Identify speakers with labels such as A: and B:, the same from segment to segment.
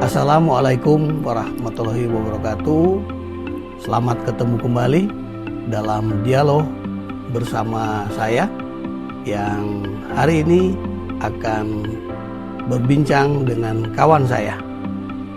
A: Assalamualaikum warahmatullahi wabarakatuh. Selamat ketemu kembali dalam dialog bersama saya yang hari ini akan berbincang dengan kawan saya,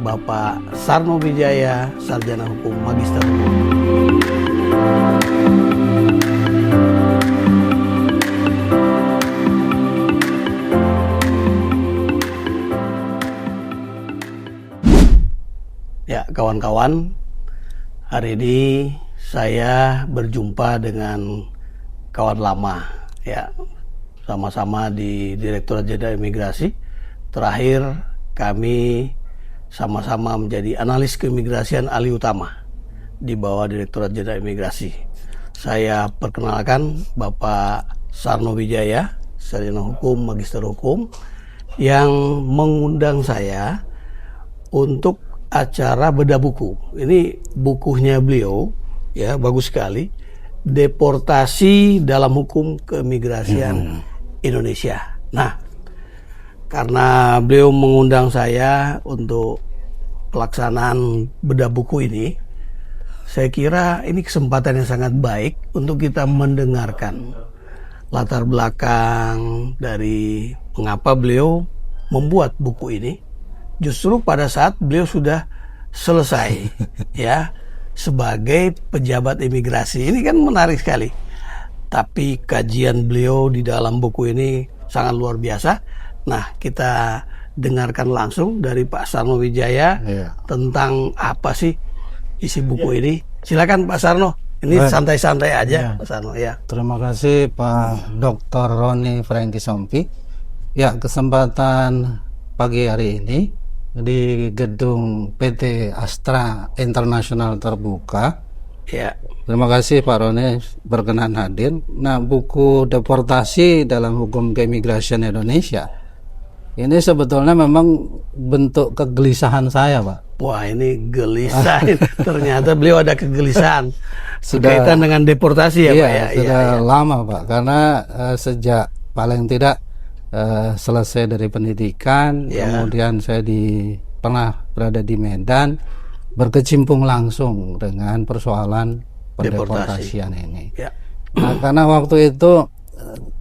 A: Bapak Sarno Wijaya, Sarjana Hukum Magister Hukum. Ya, kawan-kawan, hari ini saya berjumpa dengan kawan lama, ya, sama-sama di Direktorat Jenderal Imigrasi. Terakhir kami sama-sama menjadi analis keimigrasian alih utama di bawah Direktorat Jenderal Imigrasi. Saya perkenalkan Bapak Sarno Wijaya, Sarjana Hukum, Magister Hukum, yang mengundang saya untuk acara bedah buku. Ini bukunya beliau, ya, bagus sekali. Deportasi dalam Hukum Keimigrasian Indonesia. Nah, karena beliau mengundang saya untuk pelaksanaan bedah buku ini, saya kira ini kesempatan yang sangat baik untuk kita mendengarkan latar belakang dari mengapa beliau membuat buku ini. Justru pada saat beliau sudah selesai ya sebagai pejabat imigrasi. Ini kan menarik sekali. Tapi kajian beliau di dalam buku ini sangat luar biasa. Nah, kita dengarkan langsung dari Pak Sarno Wijaya tentang apa sih isi buku ini. Silakan Pak Sarno. Ini santai-santai aja, Pak Sarno, ya.
B: Terima kasih Pak Dr. Roni Franky Sompi. Ya, kesempatan pagi hari ini di gedung PT Astra International terbuka.
A: Ya.
B: Terima kasih Pak Roni berkenan hadir. Nah, buku Deportasi dalam Hukum Keimigrasian Indonesia ini sebetulnya memang bentuk kegelisahan saya, Pak.
A: Wah, ini gelisah. Ternyata beliau ada kegelisahan berkaitan dengan deportasi ya,
B: iya,
A: Pak ya.
B: Sudah
A: iya.
B: lama, Pak. Karena sejak paling tidak selesai dari pendidikan, kemudian saya pernah berada di Medan, berkecimpung langsung dengan persoalan pendeportasian ini.
A: Ya.
B: Nah, karena waktu itu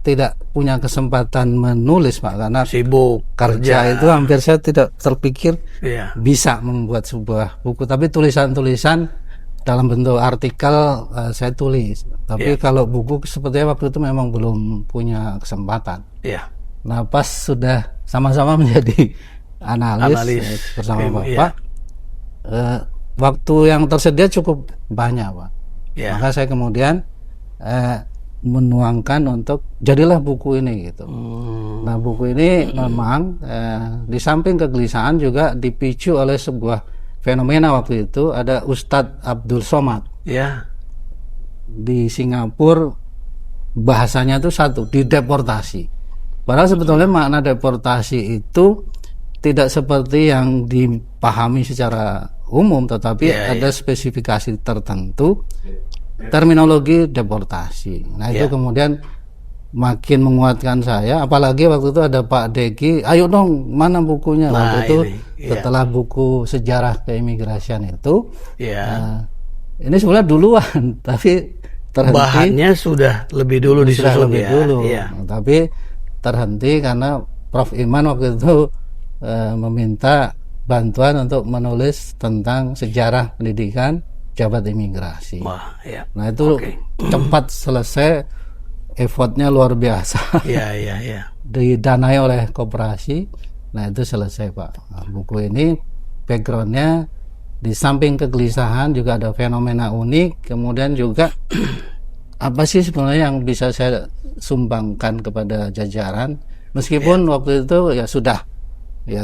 B: tidak punya kesempatan menulis, Pak, karena
A: Sibuk
B: kerja itu hampir saya tidak terpikir
A: bisa
B: membuat sebuah buku. Tapi tulisan-tulisan dalam bentuk artikel saya tulis. Tapi kalau buku sepertinya waktu itu memang belum punya kesempatan.
A: Iya.
B: Nah, pas sudah sama-sama menjadi analis bersama Bapak, waktu yang tersedia cukup banyak, Pak. Maka saya kemudian menuangkan untuk jadilah buku ini gitu. Nah, buku ini memang di samping kegelisahan juga dipicu oleh sebuah fenomena waktu itu. Ada Ustadz Abdul Somad di Singapura, bahasanya itu satu, dideportasi. Padahal sebetulnya makna deportasi itu tidak seperti yang dipahami secara umum, tetapi ada spesifikasi tertentu terminologi deportasi. Nah, itu kemudian makin menguatkan saya, apalagi waktu itu ada Pak Deki, ayo dong, mana bukunya? Waktu itu setelah buku sejarah keimigrasian itu, ini sebenarnya duluan, tapi terhenti.
A: Bahannya sudah lebih dulu disusun
B: dulu. Tapi terhenti karena Prof. Iman waktu itu meminta bantuan untuk menulis tentang sejarah pendidikan jabat imigrasi. Nah, itu cepat selesai, effortnya luar biasa. Didanai oleh koperasi. Nah, itu selesai, Pak. Nah, buku ini backgroundnya di samping kegelisahan juga ada fenomena unik, kemudian juga apa sih sebenarnya yang bisa saya sumbangkan kepada jajaran, meskipun waktu itu sudah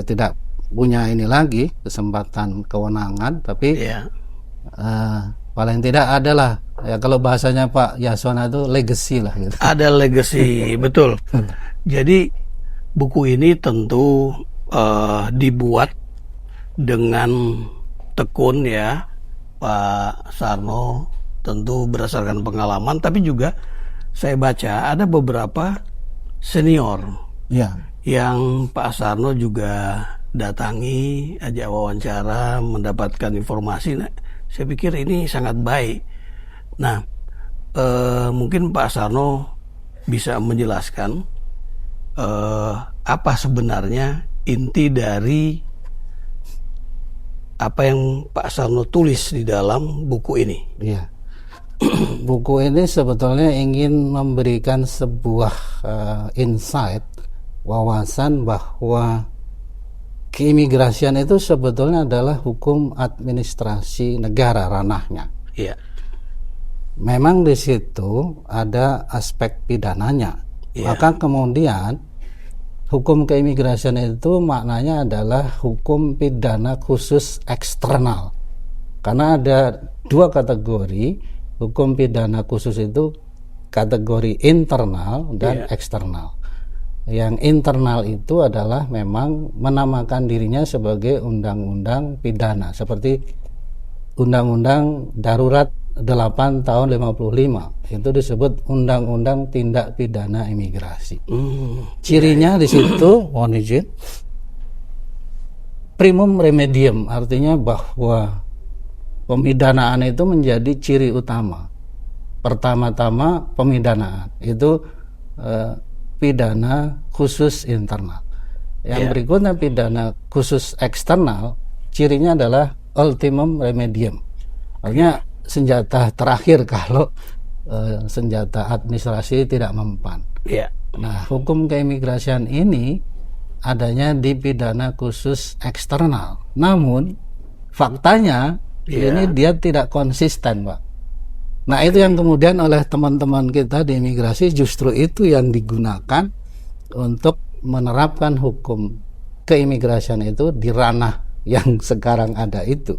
B: tidak punya ini lagi kesempatan kewenangan, tapi paling tidak adalah kalau bahasanya Pak Yasona itu legacy lah gitu. Ada
A: legacy. Betul. Jadi buku ini tentu dibuat dengan tekun ya Pak Sarno, tentu berdasarkan pengalaman, tapi juga saya baca ada beberapa senior yang Pak Sarno juga datangi, ajak wawancara, mendapatkan informasi. Nah, saya pikir ini sangat baik. Nah, mungkin Pak Sarno bisa menjelaskan apa sebenarnya inti dari apa yang Pak Sarno tulis di dalam buku ini.
B: Iya. Buku ini sebetulnya ingin memberikan sebuah insight, wawasan bahwa keimigrasian itu sebetulnya adalah hukum administrasi negara ranahnya.
A: Iya.
B: Memang di situ ada aspek pidananya.
A: Iya.
B: Maka kemudian hukum keimigrasian itu maknanya adalah hukum pidana khusus eksternal. Karena ada dua kategori hukum pidana khusus itu, kategori internal dan eksternal. Yang internal itu adalah memang menamakan dirinya sebagai undang-undang pidana, seperti Undang-Undang Darurat 8 tahun 55 itu disebut Undang-Undang Tindak Pidana Imigrasi. Cirinya di situ, mohon izin, primum remedium, artinya bahwa pemidanaan itu menjadi ciri utama. Pertama-tama pemidanaan itu pidana khusus internal. Yang berikutnya pidana khusus eksternal, cirinya adalah ultimum remedium. Artinya senjata terakhir kalau senjata administrasi tidak mempan. Nah, hukum keimigrasian ini adanya di pidana khusus eksternal. Namun faktanya ini dia tidak konsisten, Pak. Nah, itu yang kemudian oleh teman-teman kita di imigrasi, justru itu yang digunakan untuk menerapkan hukum keimigrasian itu di ranah yang sekarang ada itu.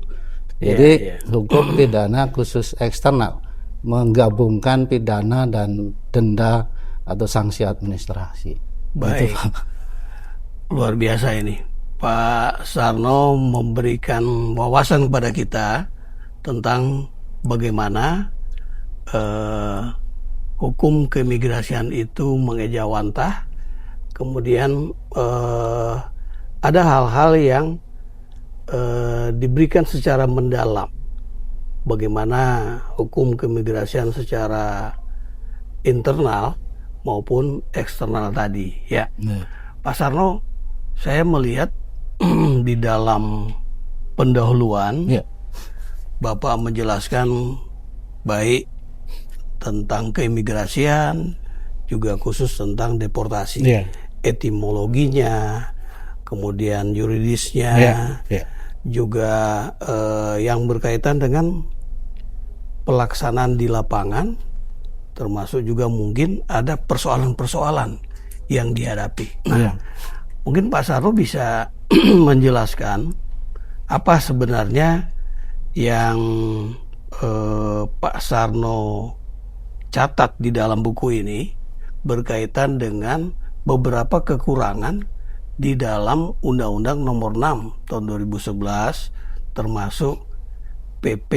B: Jadi hukum pidana khusus eksternal menggabungkan pidana dan denda atau sanksi administrasi.
A: Baik.
B: Itu,
A: Luar biasa ini. Pak Sarno memberikan wawasan kepada kita tentang bagaimana hukum keimigrasian itu mengejawantah. Kemudian ada hal-hal yang diberikan secara mendalam. Bagaimana hukum keimigrasian secara internal maupun eksternal tadi, ya. Pak Sarno, saya melihat di dalam pendahuluan Bapak menjelaskan baik tentang keimigrasian, juga khusus tentang deportasi, etimologinya, kemudian yuridisnya, juga yang berkaitan dengan pelaksanaan di lapangan, termasuk juga mungkin ada persoalan-persoalan yang dihadapi. Nah, mungkin Pak Sarno bisa menjelaskan apa sebenarnya yang Pak Sarno catat di dalam buku ini berkaitan dengan beberapa kekurangan di dalam Undang-Undang Nomor 6 tahun 2011, termasuk PP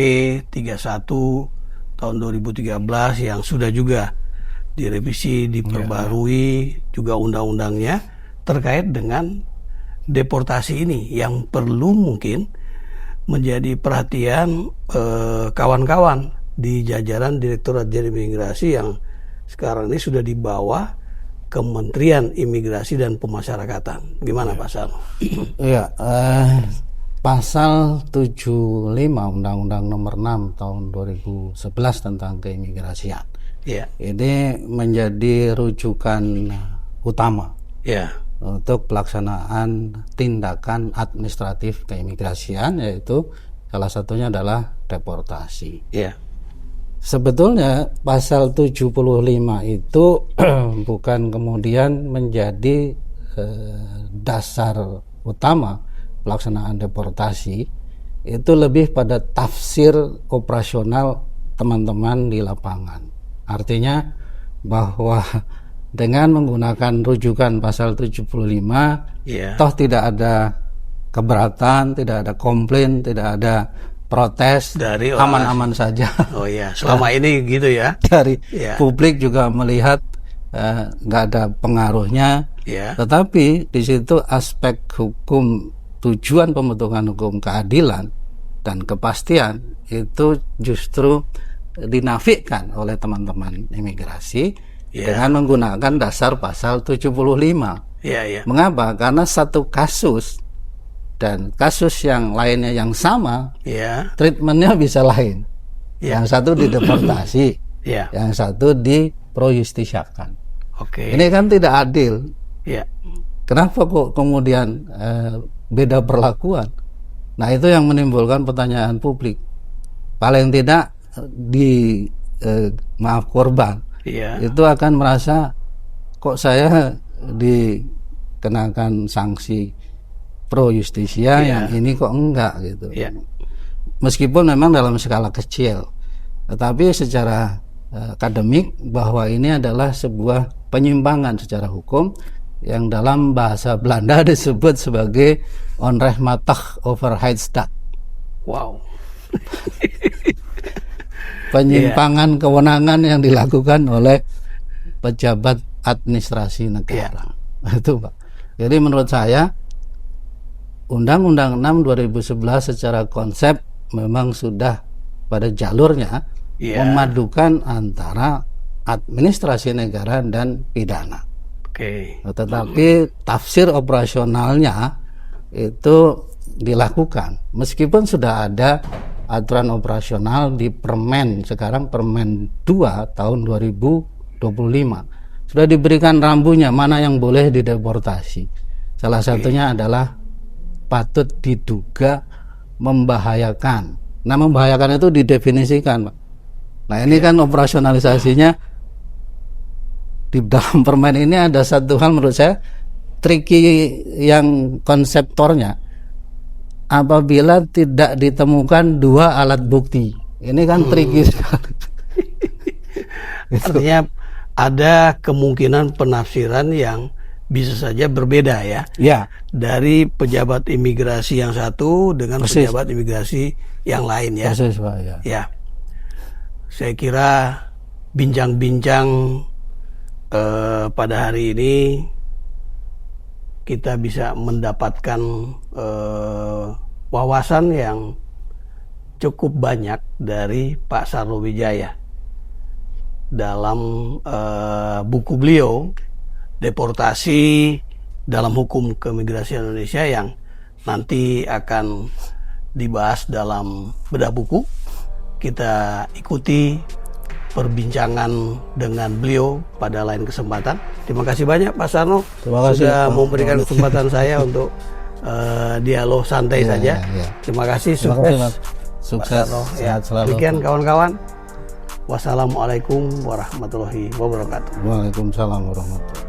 A: 31 tahun 2013 yang sudah juga direvisi, diperbarui, juga undang-undangnya terkait dengan deportasi ini yang perlu mungkin menjadi perhatian kawan-kawan di jajaran Direktorat Jenderal Imigrasi yang sekarang ini sudah di bawah Kementerian Imigrasi dan Pemasyarakatan. Gimana Pak Sarno?
B: Iya, pasal 75 Undang-Undang Nomor 6 tahun 2011 tentang keimigrasian. Ini menjadi rujukan utama untuk pelaksanaan tindakan administratif keimigrasian, yaitu salah satunya adalah deportasi. Sebetulnya pasal 75 itu bukan kemudian menjadi dasar utama pelaksanaan deportasi, itu lebih pada tafsir operasional teman-teman di lapangan. Artinya bahwa dengan menggunakan rujukan pasal 75, toh tidak ada keberatan, tidak ada komplain, tidak ada protes, dari aman-aman saja.
A: Selama ini gitu ya.
B: Dari publik juga melihat nggak ada pengaruhnya. Tetapi di situ aspek hukum tujuan pembentukan hukum keadilan dan kepastian itu justru dinafikan oleh teman-teman imigrasi dengan menggunakan dasar pasal 75. Mengapa? Karena satu kasus dan kasus yang lainnya yang sama, treatmentnya bisa lain. Yang satu dideportasi, yang satu diprojustisiakan. Ini kan tidak adil. Kenapa kok kemudian beda perlakuan? Nah, itu yang menimbulkan pertanyaan publik. Paling tidak maaf korban itu akan merasa kok saya dikenakan sanksi pro justisia yang ini kok enggak gitu. Meskipun memang dalam skala kecil, tetapi secara akademik bahwa ini adalah sebuah penyimpangan secara hukum yang dalam bahasa Belanda disebut sebagai onrechtmatig overheidsdaad.
A: Wow.
B: Penyimpangan kewenangan yang dilakukan oleh pejabat administrasi negara. Itu, Pak. Jadi menurut saya Undang-Undang 6 2011 secara konsep memang sudah pada jalurnya memadukan antara administrasi negara dan pidana. Tetapi tafsir operasionalnya itu dilakukan meskipun sudah ada aturan operasional di Permen, sekarang Permen 2 tahun 2025 sudah diberikan rambunya mana yang boleh dideportasi. Salah satunya adalah patut diduga membahayakan. Nah, membahayakan itu didefinisikan, Pak. Nah, ini kan operasionalisasinya di dalam permen ini ada satu hal menurut saya tricky yang konseptornya. Apabila tidak ditemukan dua alat bukti, ini kan tricky sekali.
A: Artinya ada kemungkinan penafsiran yang bisa saja berbeda dari pejabat imigrasi yang satu dengan pejabat imigrasi yang lain
B: Pak,
A: Saya kira bincang-bincang pada hari ini kita bisa mendapatkan wawasan yang cukup banyak dari Pak Sarlo Wijaya dalam buku beliau Deportasi dalam Hukum Keimigrasian Indonesia yang nanti akan dibahas dalam bedah buku. Kita ikuti perbincangan dengan beliau pada lain kesempatan. Terima kasih banyak Pak Sarno sudah memberikan kesempatan saya untuk dialog santai saja. Terima kasih,
B: sukses. Sehat selalu.
A: Demikian kawan-kawan. Wassalamualaikum warahmatullahi wabarakatuh.
B: Waalaikumsalam warahmatullahi wabarakatuh.